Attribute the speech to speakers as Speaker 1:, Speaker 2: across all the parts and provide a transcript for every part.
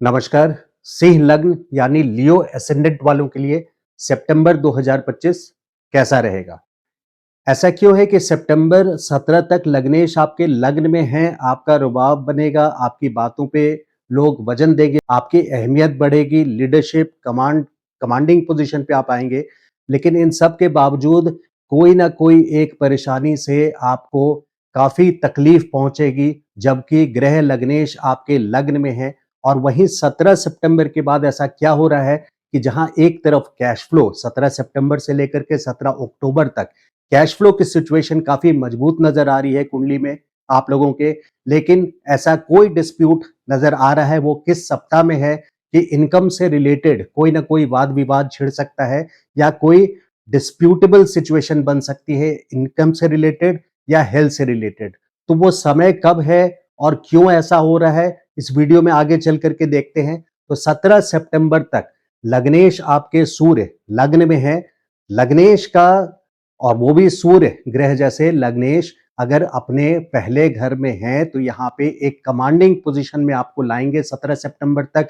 Speaker 1: नमस्कार। सिंह लग्न यानी लियो एसेंडेंट वालों के लिए सितंबर 2025 कैसा रहेगा? ऐसा क्यों है कि सितंबर 17 तक लग्नेश आपके लग्न में हैं, आपका रुबाब बनेगा, आपकी बातों पे लोग वजन देंगे, आपकी अहमियत बढ़ेगी, लीडरशिप, कमांडिंग पोजीशन पे आप आएंगे। लेकिन इन सब के बावजूद कोई ना कोई एक परेशानी से आपको काफी तकलीफ पहुंचेगी, जबकि ग्रह लग्नेश आपके लग्न में है। और वहीं 17 सितंबर के बाद ऐसा क्या हो रहा है कि जहां एक तरफ कैश फ्लो 17 सितंबर से लेकर के 17 अक्टूबर तक कैश फ्लो की सिचुएशन काफी मजबूत नजर आ रही है कुंडली में आप लोगों के। लेकिन ऐसा कोई डिस्प्यूट नजर आ रहा है, वो किस सप्ताह में है कि इनकम से रिलेटेड कोई ना कोई वाद विवाद छिड़ सकता है या कोई डिस्प्यूटेबल सिचुएशन बन सकती है इनकम से रिलेटेड या हेल्थ से रिलेटेड। तो वो समय कब है और क्यों ऐसा हो रहा है, इस वीडियो में आगे चल करके देखते हैं। तो 17 सितंबर तक लग्नेश आपके सूर्य लग्न में है। लग्नेश का, और वो भी सूर्य ग्रह जैसे लग्नेश अगर अपने पहले घर में है तो यहाँ पे एक कमांडिंग पोजीशन में आपको लाएंगे 17 सितंबर तक।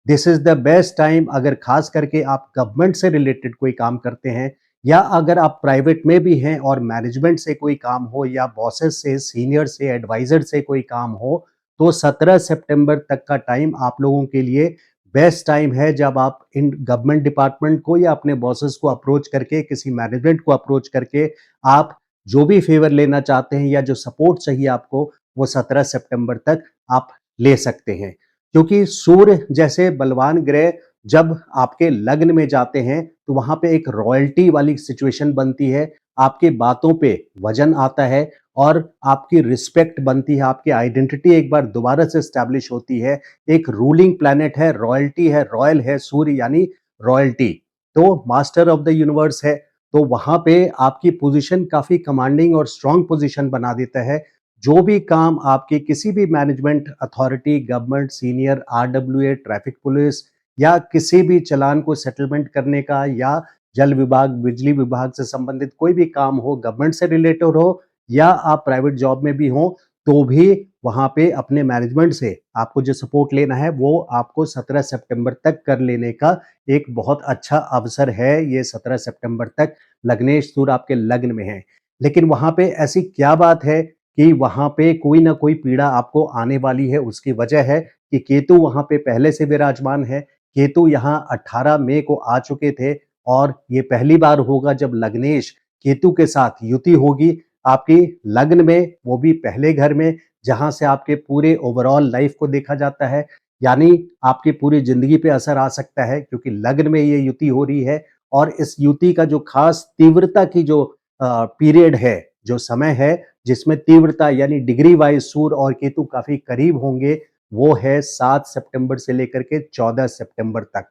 Speaker 1: This is the best time, अगर खास करके आप गवर्नमेंट से रिलेटेड कोई काम करते हैं या अगर आप प्राइवेट में भी हैं और मैनेजमेंट से कोई काम हो या बॉसेस से, सीनियर से, एडवाइजर से कोई काम हो, तो 17 सितंबर तक का टाइम आप लोगों के लिए बेस्ट टाइम है, जब आप इन गवर्नमेंट डिपार्टमेंट को या अपने बॉसेस को अप्रोच करके, किसी मैनेजमेंट को अप्रोच करके आप जो भी फेवर लेना चाहते हैं या जो सपोर्ट चाहिए आपको, वो 17 सितंबर तक आप ले सकते हैं। क्योंकि सूर्य जैसे बलवान ग्रह जब आपके लग्न में जाते हैं तो वहां पे एक रॉयल्टी वाली सिचुएशन बनती है, आपकी बातों पे वजन आता है और आपकी रिस्पेक्ट बनती है, आपकी आइडेंटिटी एक बार दोबारा से स्टैब्लिश होती है। एक रूलिंग प्लैनेट है, रॉयल्टी है, रॉयल है सूर्य यानी रॉयल्टी, तो मास्टर ऑफ द यूनिवर्स है। तो वहां पे आपकी पोजीशन काफी कमांडिंग और स्ट्रांग पोजीशन बना देता है। जो भी काम आपके किसी भी management authority, government, senior, RWA, traffic police या किसी भी चालान को सेटलमेंट करने का या जल विभाग, बिजली विभाग से संबंधित कोई भी काम हो, गवर्नमेंट से रिलेटेड हो या आप प्राइवेट जॉब में भी हो, तो भी वहां पे अपने मैनेजमेंट से आपको जो सपोर्ट लेना है वो आपको 17 सितंबर तक कर लेने का एक बहुत अच्छा अवसर है। ये 17 सितंबर तक लग्नेश सूर्य आपके लग्न में है। लेकिन वहां पे ऐसी क्या बात है कि वहां पे कोई ना कोई पीड़ा आपको आने वाली है? उसकी वजह है कि केतु वहां पे पहले से विराजमान है। केतु यहाँ 18 मई को आ चुके थे और ये पहली बार होगा जब लग्नेश केतु के साथ युति होगी आपकी लग्न में, वो भी पहले घर में, जहां से आपके पूरे ओवरऑल लाइफ को देखा जाता है। यानी आपकी पूरी जिंदगी पे असर आ सकता है क्योंकि लग्न में ये युति हो रही है। और इस युति का जो खास तीव्रता की जो पीरियड है, जो समय है जिसमें तीव्रता यानी डिग्री वाइज सूर्य और केतु काफी करीब होंगे, वो है 7 सितंबर से लेकर के 14 सितंबर तक।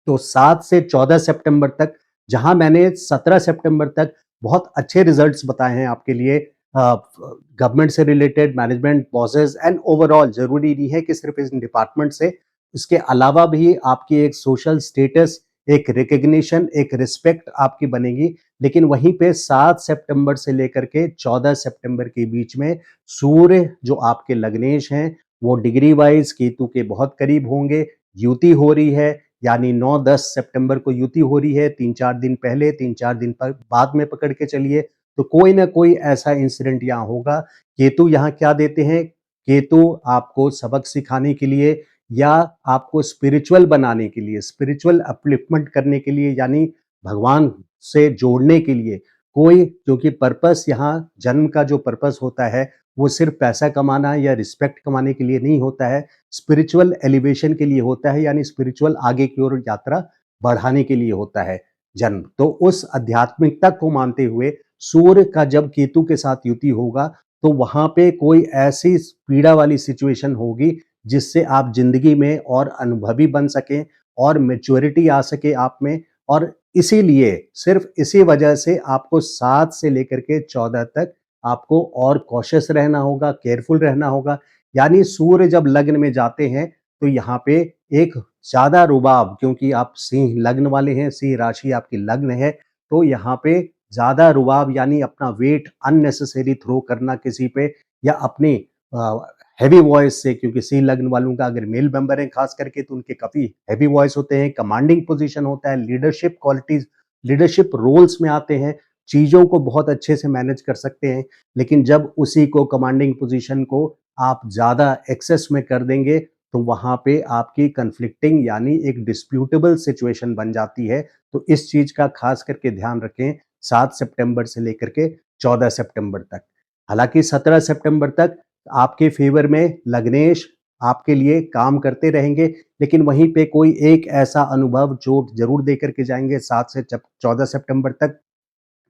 Speaker 1: तो 7 से 14 सितंबर तक, जहां मैंने 17 सितंबर तक बहुत अच्छे रिजल्ट्स बताए हैं आपके लिए गवर्नमेंट से related, management, bosses and overall, जरूरी नहीं है कि सिर्फ इस डिपार्टमेंट से, इसके अलावा भी आपकी एक सोशल स्टेटस, एक रिकग्निशन, एक रिस्पेक्ट आपकी बनेगी। लेकिन वहीं पे 7 सितंबर से लेकर के 14 सितंबर के बीच में सूर्य जो आपके लग्नेश हैं वो डिग्री वाइज केतु के बहुत करीब होंगे। युति हो रही है, यानी 9-10 सितंबर को युति हो रही है, 3-4 दिन पहले, 3-4 दिन पर बाद में पकड़ के चलिए। तो कोई ना कोई ऐसा इंसिडेंट यहाँ होगा। केतु यहाँ क्या देते हैं? केतु आपको सबक सिखाने के लिए या आपको स्पिरिचुअल बनाने के लिए, स्पिरिचुअल अपलिफ्टमेंट करने के लिए, यानी भगवान से जोड़ने के लिए कोई, क्योंकि पर्पस यहाँ जन्म का जो पर्पस होता है वो सिर्फ पैसा कमाना या रिस्पेक्ट कमाने के लिए नहीं होता है, स्पिरिचुअल एलिवेशन के लिए होता है, यानी स्पिरिचुअल आगे की ओर यात्रा बढ़ाने के लिए होता है जन्म। तो उस आध्यात्मिकता को मानते हुए सूर्य का जब केतु के साथ युति होगा तो वहां पे कोई ऐसी पीड़ा वाली सिचुएशन होगी जिससे आप जिंदगी में और अनुभवी बन सकें और मेच्योरिटी आ सके आप में। और इसीलिए, सिर्फ इसी वजह से आपको 7 से लेकर के 14 तक आपको और कॉशियस रहना होगा, केयरफुल रहना होगा। यानी सूर्य जब लग्न में जाते हैं तो यहाँ पे एक ज्यादा रुबाब, क्योंकि आप सिंह लग्न वाले हैं, सिंह राशि आपकी लग्न है, तो यहाँ पे ज्यादा रुबाब यानी अपना वेट अननेसेसरी थ्रो करना किसी पे या अपनी हैवी वॉइस से, क्योंकि सिंह लग्न वालों का अगर मेल मेंबर है खास करके तो उनके काफी हैवी वॉइस होते हैं, कमांडिंग पोजीशन होता है, लीडरशिप क्वालिटीज, लीडरशिप रोल्स में आते हैं, चीजों को बहुत अच्छे से मैनेज कर सकते हैं। लेकिन जब उसी को कमांडिंग पोजीशन को आप ज्यादा एक्सेस में कर देंगे तो वहां पे आपकी कन्फ्लिक्टिंग यानी एक डिस्प्यूटेबल सिचुएशन बन जाती है। तो इस चीज का खास करके ध्यान रखें 7 सितंबर से लेकर के 14 सितंबर तक। हालांकि 17 सितंबर तक आपके फेवर में लग्नेश आपके लिए काम करते रहेंगे, लेकिन वहीं पे कोई एक ऐसा अनुभव चोट जरूर देकर के जाएंगे 7 से 14 सितंबर तक।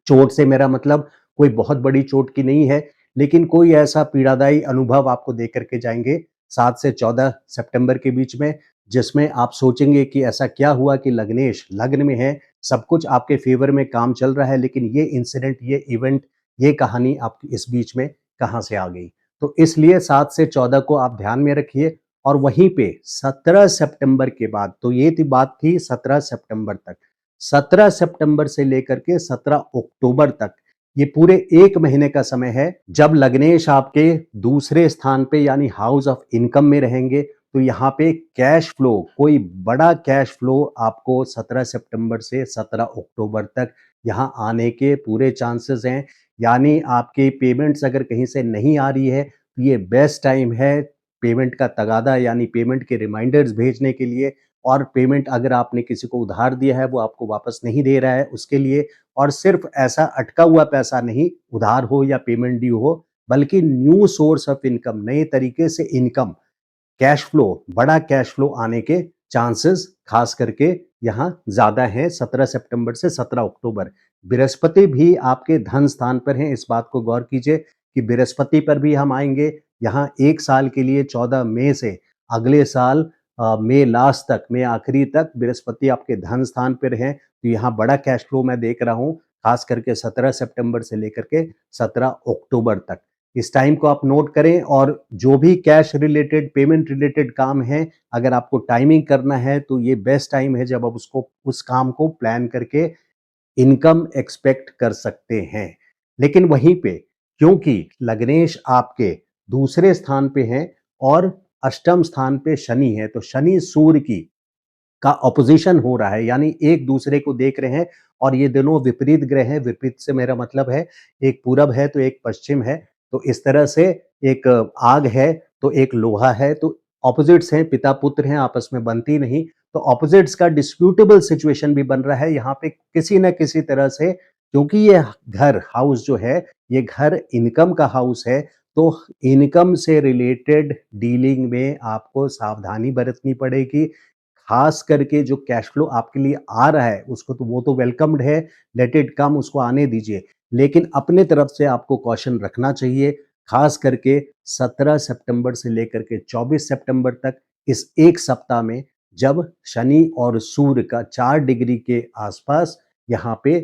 Speaker 1: चोट से मेरा मतलब कोई बहुत बड़ी चोट की नहीं है, लेकिन कोई ऐसा पीड़ादायी अनुभव आपको देकर के जाएंगे 7 से 14 सितंबर के बीच में, जिसमें आप सोचेंगे कि ऐसा क्या हुआ कि लग्नेश लग्न में है, सब कुछ आपके फेवर में काम चल रहा है, लेकिन ये इंसिडेंट, ये इवेंट, ये कहानी आपकी इस बीच में कहाँ से आ गई। तो इसलिए 7 से 14 को आप ध्यान में रखिए। और वहीं पे 17 सितंबर के बाद, तो ये थी बात थी 17 सितंबर तक, 17 सितंबर से लेकर के 17 अक्टूबर तक, ये पूरे एक महीने का समय है जब लग्नेश आपके दूसरे स्थान पे यानी हाउस ऑफ इनकम में रहेंगे। तो यहाँ पे कैश फ्लो, कोई बड़ा कैश फ्लो आपको 17 सितंबर से 17 अक्टूबर तक यहाँ आने के पूरे चांसेस हैं। यानी आपके पेमेंट्स अगर कहीं से नहीं आ रही है तो ये बेस्ट टाइम है पेमेंट का तगादा यानी पेमेंट के रिमाइंडर्स भेजने के लिए। और पेमेंट अगर आपने किसी को उधार दिया है वो आपको वापस नहीं दे रहा है उसके लिए। और सिर्फ ऐसा अटका हुआ पैसा नहीं, उधार हो या पेमेंट ड्यू हो, बल्कि न्यू सोर्स ऑफ इनकम, नए तरीके से इनकम, कैश फ्लो, बड़ा कैश फ्लो आने के चांसेस खास करके यहाँ ज्यादा है 17 सितंबर से 17 अक्टूबर। बृहस्पति भी आपके धन स्थान पर हैं, इस बात को गौर कीजिए कि बृहस्पति पर भी हम आएंगे यहाँ 1 साल के लिए 14 मई से अगले साल मई लास्ट तक, मई आखिरी तक बृहस्पति आपके धन स्थान पर हैं। तो यहाँ बड़ा कैश फ्लो मैं देख रहा हूँ खास करके 17 सितंबर से लेकर के 17 अक्टूबर तक। इस टाइम को आप नोट करें। और जो भी कैश रिलेटेड, पेमेंट रिलेटेड काम है, अगर आपको टाइमिंग करना है तो ये बेस्ट टाइम है जब आप उसको, उस काम को प्लान करके इनकम एक्सपेक्ट कर सकते हैं। लेकिन वहीं पे क्योंकि लग्नेश आपके दूसरे स्थान पे हैं और अष्टम स्थान पे शनि है, तो शनि सूर्य की का ऑपोजिशन हो रहा है, यानी एक दूसरे को देख रहे हैं। और ये दोनों विपरीत ग्रह हैं। विपरीत से मेरा मतलब है एक पूरब है तो एक पश्चिम है। तो इस तरह से एक आग है तो एक लोहा है, तो ऑपोजिट्स हैं, पिता पुत्र हैं, आपस में बनती नहीं। तो ऑपोजिट्स का डिस्प्यूटेबल सिचुएशन भी बन रहा है यहाँ पे किसी न किसी तरह से, क्योंकि ये घर हाउस जो है, ये घर इनकम का हाउस है। तो इनकम से रिलेटेड डीलिंग में आपको सावधानी बरतनी पड़ेगी। खास करके जो कैश फ्लो आपके लिए आ रहा है उसको तो वो तो वेलकम्ड है, लेट इट कम, उसको आने दीजिए। लेकिन अपने तरफ से आपको कॉशन रखना चाहिए। खास करके 17 सितंबर से लेकर के 24 सितंबर तक, इस एक सप्ताह में, जब शनि और सूर्य का 4 डिग्री के आसपास यहाँ पे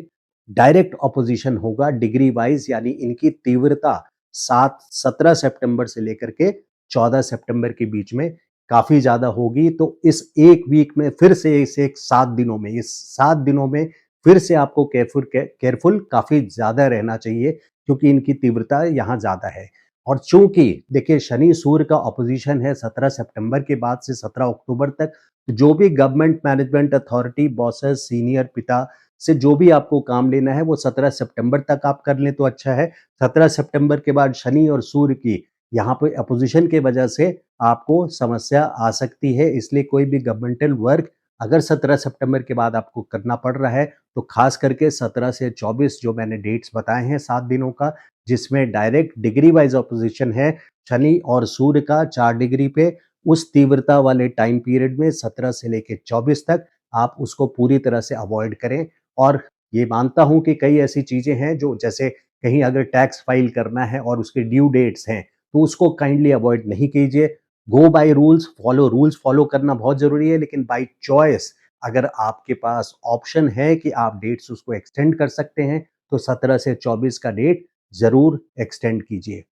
Speaker 1: डायरेक्ट ऑपोजिशन होगा डिग्री वाइज, यानी इनकी तीव्रता 17 सितंबर से लेकर के 14 सितंबर के बीच में काफी ज्यादा होगी। तो इस एक वीक में फिर से, इस एक 7 दिनों में, इस 7 दिनों में फिर से आपको केयरफुल काफी ज्यादा रहना चाहिए, क्योंकि इनकी तीव्रता यहाँ ज्यादा है। और चूंकि देखिए शनि सूर्य का ऑपोजिशन है 17 सितंबर के बाद से 17 अक्टूबर तक, तो जो भी government management authority, bosses, senior, पिता से जो भी आपको काम लेना है वो 17 सितंबर तक आप कर लें तो अच्छा है। 17 सितंबर के बाद शनि और सूर्य की यहाँ पे अपोजिशन के वजह से आपको समस्या आ सकती है। इसलिए कोई भी गवर्नमेंटल वर्क अगर 17 सितंबर के बाद आपको करना पड़ रहा है तो खास करके 17 से 24 जो मैंने डेट्स बताए हैं 7 दिनों का, जिसमें डायरेक्ट डिग्री वाइज ऑपोजिशन है शनि और सूर्य का 4 डिग्री पे, उस तीव्रता वाले टाइम पीरियड में 17 से लेकर 24 तक आप उसको पूरी तरह से अवॉइड करें। और ये मानता हूं कि कई ऐसी चीजें हैं जो, जैसे कहीं अगर टैक्स फाइल करना है और उसके ड्यू डेट्स हैं तो उसको काइंडली अवॉइड नहीं कीजिए। गो बाय रूल्स, रूल्स फॉलो करना बहुत जरूरी है, लेकिन बाय चॉइस अगर आपके पास ऑप्शन है कि आप डेट्स उसको एक्सटेंड कर सकते हैं तो 17 से 24 का डेट जरूर एक्सटेंड कीजिए।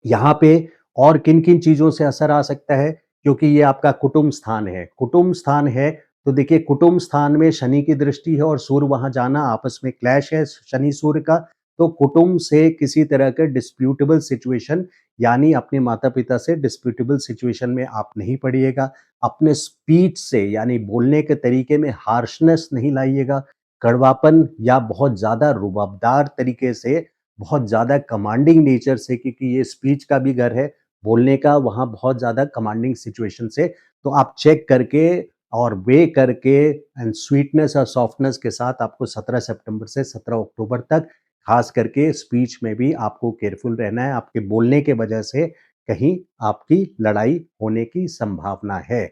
Speaker 1: यहाँ पे और किन किन चीजों से असर आ सकता है, क्योंकि ये आपका कुटुंब स्थान है। कुटुंब स्थान है तो देखिए कुटुंब स्थान में शनि की दृष्टि है और सूर्य वहां जाना, आपस में क्लैश है शनि सूर्य का। तो कुटुंब से किसी तरह के डिस्प्यूटेबल सिचुएशन यानी अपने माता-पिता से डिस्प्यूटेबल सिचुएशन में आप नहीं पड़िएगा। अपने स्पीच से यानी बोलने के तरीके में हार्शनेस नहीं लाइएगा, कड़वापन या बहुत ज़्यादा रुबाबदार तरीके से, बहुत ज़्यादा कमांडिंग नेचर से, क्योंकि ये स्पीच का भी घर है, बोलने का वहाँ बहुत ज़्यादा कमांडिंग सिचुएशन से, तो आप चेक करके और वे करके एंड स्वीटनेस और सॉफ्टनेस के साथ आपको 17 सितंबर से 17 अक्टूबर तक खास करके स्पीच में भी आपको केयरफुल रहना है। आपके बोलने के वजह से कहीं आपकी लड़ाई होने की संभावना है।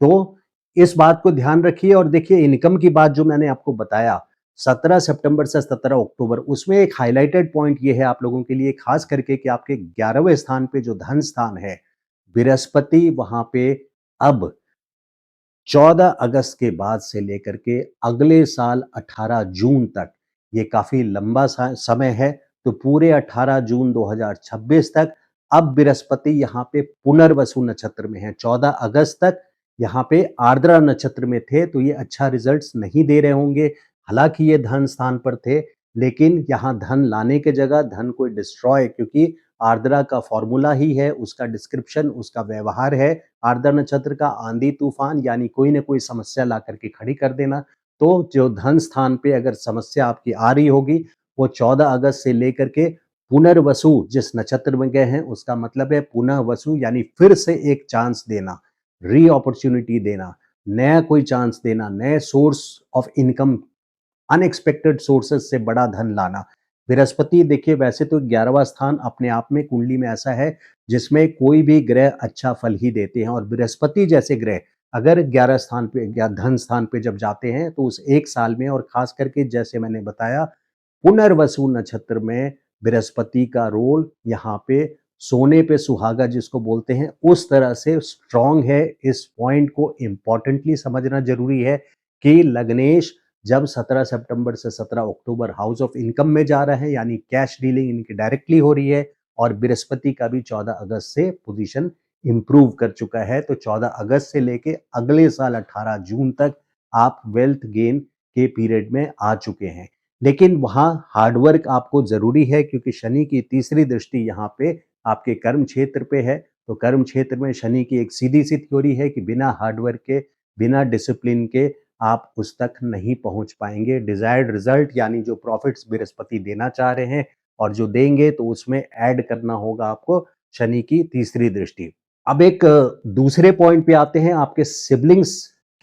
Speaker 1: तो इस बात को ध्यान रखिए और देखिए इनकम की बात जो मैंने आपको बताया 17 सितंबर से 17 अक्टूबर उसमें एक हाइलाइटेड पॉइंट ये है आप लोगों के लिए खास करके कि आपके 11वें स्थान पे जो धन स्थान है, बृहस्पति वहां पे अब 14 अगस्त के बाद से लेकर के अगले साल 18 जून तक, ये काफ़ी लंबा समय है, तो पूरे 18 जून 2026 तक अब बृहस्पति यहाँ पे पुनर्वसु नक्षत्र में है। 14 अगस्त तक यहाँ पे आर्द्रा नक्षत्र में थे, तो ये अच्छा रिजल्ट्स नहीं दे रहे होंगे। हालांकि ये धन स्थान पर थे, लेकिन यहाँ धन लाने के जगह धन को डिस्ट्रॉय, क्योंकि आर्द्रा का फॉर्मूला ही है, उसका डिस्क्रिप्शन, उसका व्यवहार है आर्द्रा नक्षत्र का आंधी तूफान यानी कोई ना कोई समस्या ला करके खड़ी कर देना। तो जो धन स्थान पे अगर समस्या आपकी आ रही होगी वो 14 अगस्त से लेकर के पुनर्वसु जिस नक्षत्र में गए हैं उसका मतलब है पुनः वसु यानी फिर से एक चांस देना, री अपॉर्चुनिटी देना, नया कोई चांस देना, नए source of income, unexpected sources से बड़ा धन लाना। बृहस्पति देखिए वैसे तो 11वां स्थान अपने आप में कुंडली में ऐसा है जिसमें कोई भी ग्रह अच्छा फल ही देते हैं और बृहस्पति जैसे ग्रह अगर 11 स्थान पे या धन स्थान पे जब जाते हैं तो उस एक साल में और खास करके जैसे मैंने बताया पुनर्वसु नक्षत्र में बृहस्पति का रोल यहाँ पे सोने पे सुहागा जिसको बोलते हैं उस तरह से स्ट्रांग है। इस पॉइंट को इंपॉर्टेंटली समझना जरूरी है कि लग्नेश जब 17 सितंबर से 17 अक्टूबर हाउस ऑफ इनकम में जा रहे हैं यानी कैश डीलिंग इनकी डायरेक्टली हो रही है और बृहस्पति का भी 14 अगस्त से पोजीशन इंप्रूव कर चुका है। तो 14 अगस्त से लेके अगले साल 18 जून तक आप वेल्थ गेन के पीरियड में आ चुके हैं। लेकिन वहां हार्डवर्क आपको जरूरी है क्योंकि शनि की तीसरी दृष्टि यहाँ पे आपके कर्म क्षेत्र पे है। तो कर्म क्षेत्र में शनि की एक सीधी सी थ्योरी है कि बिना हार्डवर्क के, बिना डिसिप्लिन के आप उस तक नहीं पहुंच पाएंगे। डिजायर्ड रिजल्ट यानी जो प्रॉफिट्स बृहस्पति देना चाह रहे हैं और जो देंगे तो उसमें ऐड करना होगा आपको शनि की तीसरी दृष्टि। अब एक दूसरे पॉइंट पे आते हैं आपके सिबलिंग्स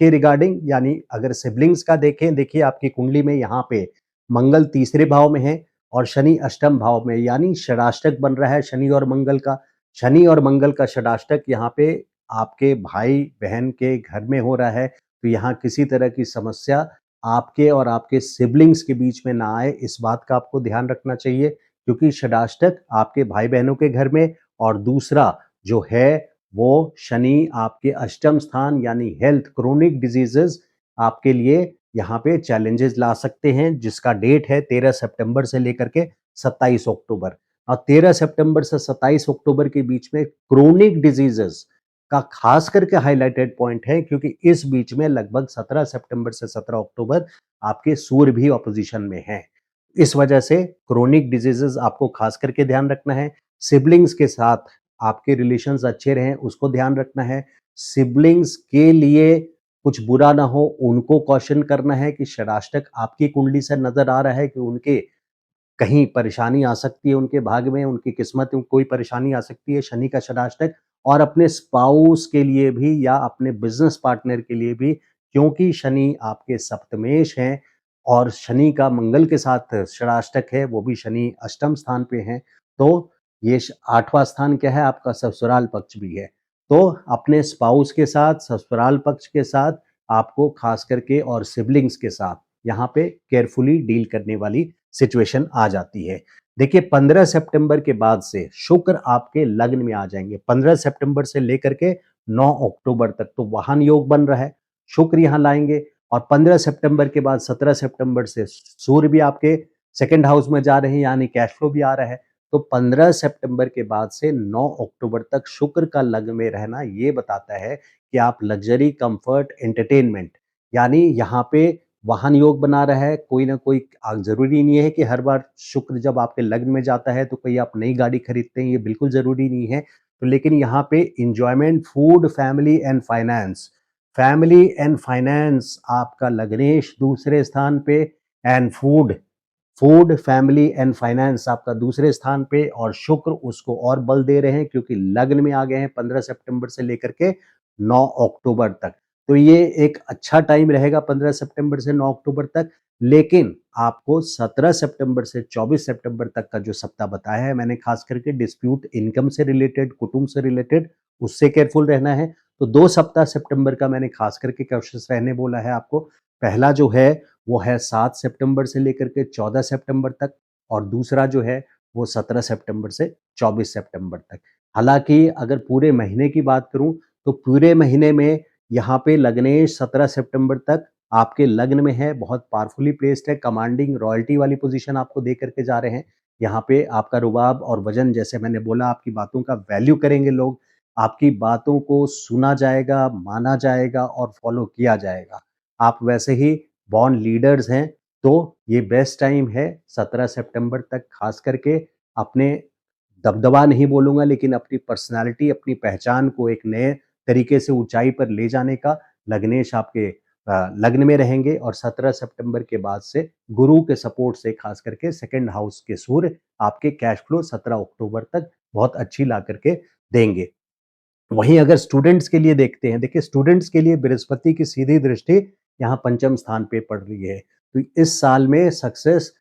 Speaker 1: के रिगार्डिंग, यानी अगर सिबलिंग्स का देखें, देखिए आपकी कुंडली में यहाँ पे मंगल तीसरे भाव में है और शनि अष्टम भाव में, यानी षडाष्टक बन रहा है शनि और मंगल का। शनि और मंगल का षडाष्टक यहाँ पे आपके भाई बहन के घर में हो रहा है, तो यहाँ किसी तरह की समस्या आपके और आपके सिबलिंग्स के बीच में ना आए, इस बात का आपको ध्यान रखना चाहिए क्योंकि षडाष्टक आपके भाई बहनों के घर में और दूसरा जो है वो शनि आपके अष्टम स्थान यानी हेल्थ क्रोनिक डिजीजेस आपके लिए यहाँ पे चैलेंजेस ला सकते हैं, जिसका डेट है 13 सितंबर से लेकर के 27 अक्टूबर। और 13 सितंबर से 27 अक्टूबर के बीच में क्रोनिक डिजीजेस का खास करके हाईलाइटेड पॉइंट है क्योंकि इस बीच में लगभग 17 सितंबर से 17 अक्टूबर आपके सूर्य भी ऑपोजिशन में है। इस वजह से क्रोनिक डिजीजेस आपको खास करके ध्यान रखना है। सिबलिंग्स के साथ आपके रिलेशंस अच्छे रहें उसको ध्यान रखना है। सिबलिंग्स के लिए कुछ बुरा ना हो उनको कॉशन करना है कि षडाष्टक आपकी कुंडली से नजर आ रहा है कि उनके कहीं परेशानी आ सकती है, उनके भाग्य में, उनकी किस्मत में कोई परेशानी आ सकती है, शनि का षडाष्टक। और अपने स्पाउस के लिए भी या अपने बिजनेस पार्टनर के लिए भी, क्योंकि शनि आपके सप्तमेश हैं और शनि का मंगल के साथ षडाष्टक है, वो भी शनि अष्टम स्थान पे हैं, तो ये 8वां स्थान क्या है आपका ससुराल पक्ष भी है। तो अपने स्पाउस के साथ, ससुराल पक्ष के साथ आपको खास करके और सिबलिंग्स के साथ यहाँ पे केयरफुली डील करने वाली सिचुएशन आ जाती है। देखिए 15 सितंबर के बाद से शुक्र आपके लग्न में आ जाएंगे। 15 सितंबर से लेकर के 9 अक्टूबर तक तो वाहन योग बन रहा है, शुक्र यहाँ लाएंगे। और 15 सितंबर के बाद 17 सितंबर से सूर्य भी आपके सेकंड हाउस में जा रहे हैं यानी कैश फ्लो भी आ रहा है। तो 15 सितंबर के बाद से 9 अक्टूबर तक शुक्र का लग्न में रहना ये बताता है कि आप लग्जरी, कंफर्ट, एंटरटेनमेंट यानी यहाँ पे वाहन योग बना रहा है, कोई ना कोई ज़रूरी नहीं है कि हर बार शुक्र जब आपके लग्न में जाता है तो कोई आप नई गाड़ी खरीदते हैं, ये बिल्कुल ज़रूरी नहीं है। तो लेकिन यहाँ पे enjoyment, food, family and finance आपका लग्नेश दूसरे स्थान पे and food, family and finance आपका दूसरे स्थान पे और शुक्र उसको और बल दे रहे हैं क्योंकि लग्न में आ गए हैं 15 सितंबर से लेकर के 9 अक्टूबर तक। तो ये एक अच्छा टाइम रहेगा 15 सितंबर से 9 अक्टूबर तक, लेकिन आपको 17 सितंबर से 24 सितंबर तक का जो सप्ताह बताया है मैंने, खास करके डिस्प्यूट इनकम से रिलेटेड, कुटुंब से रिलेटेड, उससे केयरफुल रहना है। तो 2 सप्ताह सितंबर का मैंने खास करके कॉशियस रहने बोला है आपको। पहला जो है वो है 7 सितंबर से लेकर के 14 सितंबर तक और दूसरा जो है वो 17 सितंबर से 24 सितंबर तक। हालाँकि अगर पूरे महीने की बात करूँ तो पूरे महीने में यहाँ पे लग्नेश 17 सितंबर तक आपके लग्न में है, बहुत पावरफुली प्लेस्ड है, कमांडिंग रॉयल्टी वाली पोजीशन आपको दे करके जा रहे हैं। यहाँ पे आपका रुबाब और वजन, जैसे मैंने बोला, आपकी बातों का वैल्यू करेंगे लोग, आपकी बातों को सुना जाएगा, माना जाएगा और फॉलो किया जाएगा। आप वैसे ही बॉर्न लीडर्स हैं, तो ये बेस्ट टाइम है 17 सितंबर तक खास करके अपने दबदबा नहीं बोलूँगा लेकिन अपनी पर्सनैलिटी, अपनी पहचान को एक नए तरीके से ऊँचाई पर ले जाने का लग्नेश आपके लग्न में रहेंगे और 17 सितंबर के बाद से गुरु के सपोर्ट से खास करके सेकंड हाउस के सूर्य आपके कैश फ्लो 17 अक्टूबर तक बहुत अच्छी ला करके देंगे। वहीं अगर स्टूडेंट्स के लिए देखते हैं, देखिए स्टूडेंट्स के लिए बृहस्पति की सीधी दृष्टि यहाँ पंचम स्थान पे पड़ रही है। तो इस साल में सक्सेस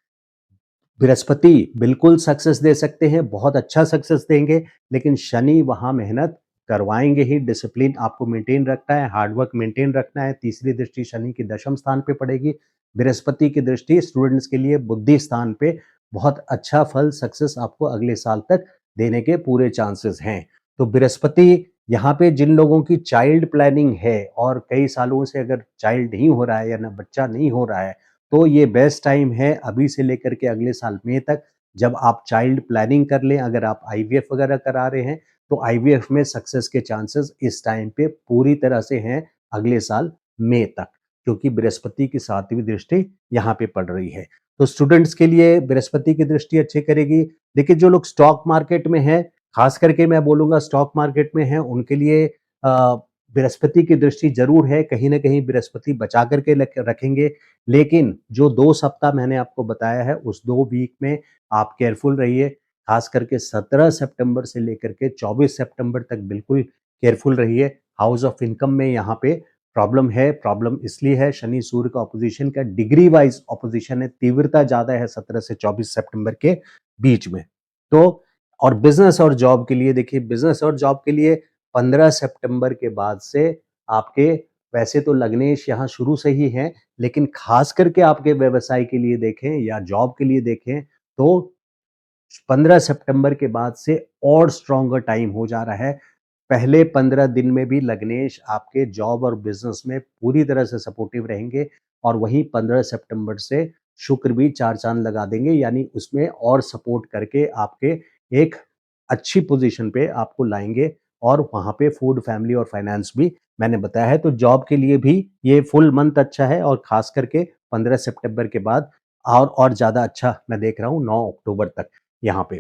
Speaker 1: बृहस्पति बिल्कुल सक्सेस दे सकते हैं, बहुत अच्छा सक्सेस देंगे, लेकिन शनि वहाँ मेहनत करवाएँगे ही, डिसिप्लिन आपको मेंटेन रखना है, हार्ड वर्क मेंटेन रखना है। तीसरी दृष्टि शनि की दशम स्थान पे पड़ेगी। बृहस्पति की दृष्टि स्टूडेंट्स के लिए बुद्धि स्थान पे बहुत अच्छा फल, सक्सेस आपको अगले साल तक देने के पूरे चांसेस हैं। तो बृहस्पति यहाँ पे जिन लोगों की चाइल्ड प्लानिंग है और कई सालों से अगर चाइल्ड नहीं हो रहा है या ना बच्चा नहीं हो रहा है, तो ये बेस्ट टाइम है अभी से लेकर के अगले साल मई तक, जब आप चाइल्ड प्लानिंग कर लें। अगर आप आईवीएफ वगैरह करा रहे हैं तो आईवीएफ में सक्सेस के चांसेस इस टाइम पे पूरी तरह से हैं अगले साल मई तक, क्योंकि बृहस्पति की 7वीं दृष्टि यहाँ पे पड़ रही है। तो स्टूडेंट्स के लिए बृहस्पति की दृष्टि अच्छी करेगी। देखिए जो लोग स्टॉक मार्केट में हैं, खास करके मैं बोलूँगा स्टॉक मार्केट में हैं, उनके लिए बृहस्पति की दृष्टि ज़रूर है, कहीं न कहीं बृहस्पति बचा कर के रखेंगे। लेकिन जो 2 सप्ताह मैंने आपको बताया है, उस 2 वीक में आप केयरफुल रहिए। खास करके 17 सितंबर से लेकर के 24 सितंबर तक बिल्कुल केयरफुल रहिए। हाउस ऑफ इनकम में यहाँ पे प्रॉब्लम है, प्रॉब्लम इसलिए है शनि सूर्य का ऑपोजिशन का डिग्री वाइज़ ऑपोजिशन है, तीव्रता ज़्यादा है 17 से 24 सितंबर के बीच में। तो और बिज़नेस और जॉब के लिए देखिए, बिज़नेस और जॉब के लिए 15 सितंबर के बाद से आपके, वैसे तो लग्नेश यहाँ शुरू से ही हैं, लेकिन खास करके आपके व्यवसाय के लिए देखें या जॉब के लिए देखें तो 15 सितंबर के बाद से और स्ट्रॉन्गर टाइम हो जा रहा है। पहले 15 दिन में भी लग्नेश आपके जॉब और बिजनेस में पूरी तरह से सपोर्टिव रहेंगे और वहीं 15 सितंबर से शुक्र भी 4 चांद लगा देंगे, यानी उसमें और सपोर्ट करके आपके एक अच्छी पोजीशन पे आपको लाएँगे और वहाँ पे फूड, फैमिली और फाइनेंस भी मैंने बताया है। तो जॉब के लिए भी ये फुल मंथ अच्छा है और खास करके 15 सितंबर के बाद और ज़्यादा अच्छा मैं देख रहा हूँ 9 अक्टूबर तक यहाँ पे,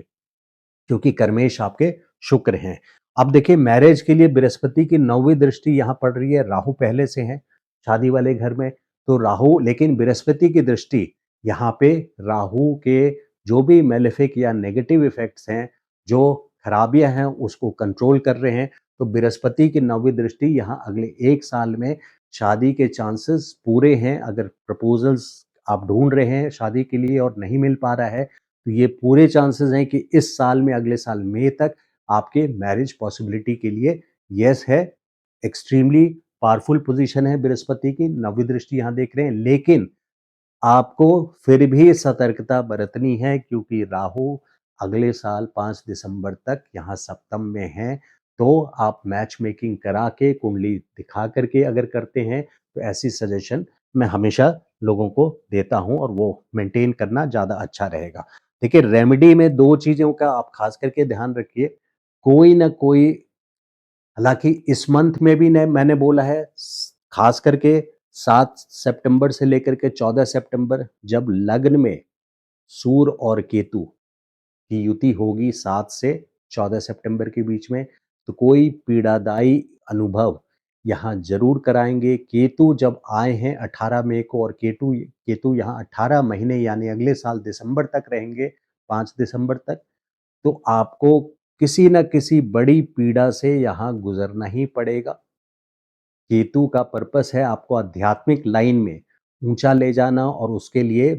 Speaker 1: क्योंकि कर्मेश आपके शुक्र हैं। अब देखिए मैरिज के लिए बृहस्पति की 9वीं दृष्टि यहाँ पड़ रही है, राहु पहले से हैं शादी वाले घर में, तो राहु, लेकिन बृहस्पति की दृष्टि यहाँ पे राहु के जो भी मेलेफिक या नेगेटिव इफेक्ट्स हैं, जो खराबियाँ हैं उसको कंट्रोल कर रहे हैं। तो बृहस्पति की 9वीं दृष्टि यहाँ अगले 1 साल में शादी के चांसेस पूरे हैं। अगर प्रपोज़ल्स आप ढूँढ रहे हैं शादी के लिए और नहीं मिल पा रहा है, तो ये पूरे चांसेस हैं कि इस साल में, अगले साल मई तक आपके मैरिज पॉसिबिलिटी के लिए यस है। एक्सट्रीमली पावरफुल पोजीशन है बृहस्पति की, 9वीं दृष्टि यहाँ देख रहे हैं, लेकिन आपको फिर भी सतर्कता बरतनी है क्योंकि राहु अगले साल 5 दिसंबर तक यहाँ सप्तम में है। तो आप मैच मेकिंग करा के, कुंडली दिखा करके अगर करते हैं तो ऐसी सजेशन मैं हमेशा लोगों को देता हूँ और वो मेंटेन करना ज़्यादा अच्छा रहेगा। देखिए रेमेडी में 2 चीज़ों का आप खास करके ध्यान रखिए, कोई ना कोई, हालाँकि इस मंथ में भी ने मैंने बोला है खास करके 7 सितंबर से लेकर के 14 सितंबर जब लग्न में सूर्य और केतु की युति होगी 7 से 14 सितंबर के बीच में, तो कोई पीड़ादायी अनुभव यहाँ जरूर कराएंगे। केतु जब आए हैं 18 मई को और केतु केतु यहाँ 18 महीने यानी अगले साल दिसंबर तक रहेंगे, 5 दिसंबर तक, तो आपको किसी न किसी बड़ी पीड़ा से यहाँ गुजरना ही पड़ेगा। केतु का पर्पस है आपको आध्यात्मिक लाइन में ऊंचा ले जाना और उसके लिए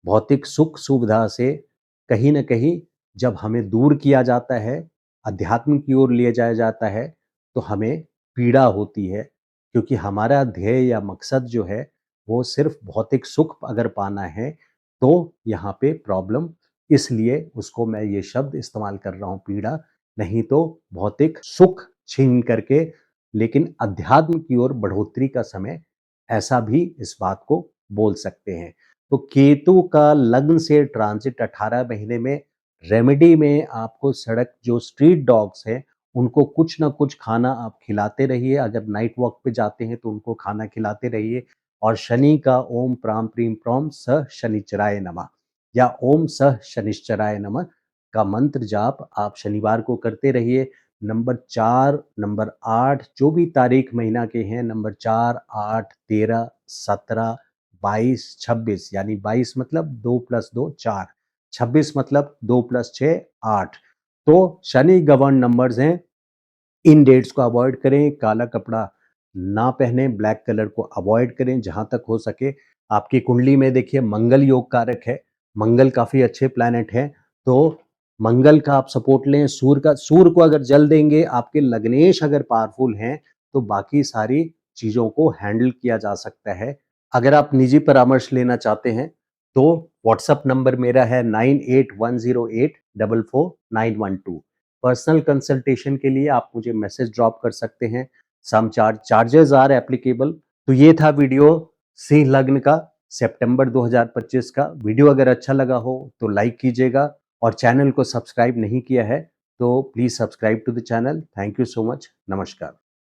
Speaker 1: भौतिक सुख सुविधा से कहीं न कहीं जब हमें दूर किया जाता है, अध्यात्म की ओर ले जाया जाता है, तो हमें पीड़ा होती है, क्योंकि हमारा ध्येय या मकसद जो है, वो सिर्फ भौतिक सुख अगर पाना है, तो यहाँ पे प्रॉब्लम, इसलिए उसको मैं ये शब्द इस्तेमाल कर रहा हूँ पीड़ा, नहीं तो भौतिक सुख छीन करके लेकिन अध्यात्म की ओर बढ़ोतरी का समय, ऐसा भी इस बात को बोल सकते हैं। तो केतु का लग्न से ट्रांजिट 18 महीने में रेमेडी में आपको सड़क जो स्ट्रीट डॉग्स हैं उनको कुछ ना कुछ खाना आप खिलाते रहिए। अगर नाइट वॉक पे जाते हैं तो उनको खाना खिलाते रहिए और शनि का ओम प्राम प्रीम प्रॉम स शनिचराय नमः या ओम स शनिश्चराय नमः का मंत्र जाप आप शनिवार को करते रहिए। नंबर 4, नंबर 8 जो भी तारीख महीना के हैं, नंबर 4, 8, 13, 17, 22, 26 यानी 22 मतलब 2 + 2 4, 26 मतलब 2 + 6 8। तो शनि गवर्न नंबर्स हैं। इन डेट्स को अवॉइड करें, काला कपड़ा ना पहने, ब्लैक कलर को अवॉइड करें जहां तक हो सके। आपकी कुंडली में देखिए मंगल योग कारक है, मंगल काफी अच्छे प्लैनेट है, तो मंगल का आप सपोर्ट लें। सूर्य को अगर जल देंगे, आपके लग्नेश अगर पावरफुल हैं, तो बाकी सारी चीजों को हैंडल किया जा सकता है। अगर आप निजी परामर्श लेना चाहते हैं तो व्हाट्सएप नंबर मेरा है 9810844912। पर्सनल कंसल्टेशन के लिए आप मुझे मैसेज ड्रॉप कर सकते हैं। सम चार्जेस आर एप्लीकेबल। तो ये था वीडियो सिंह लग्न का सितंबर 2025 का। वीडियो अगर अच्छा लगा हो तो लाइक कीजिएगा और चैनल को सब्सक्राइब नहीं किया है तो please subscribe to the channel. Thank you so much. नमस्कार।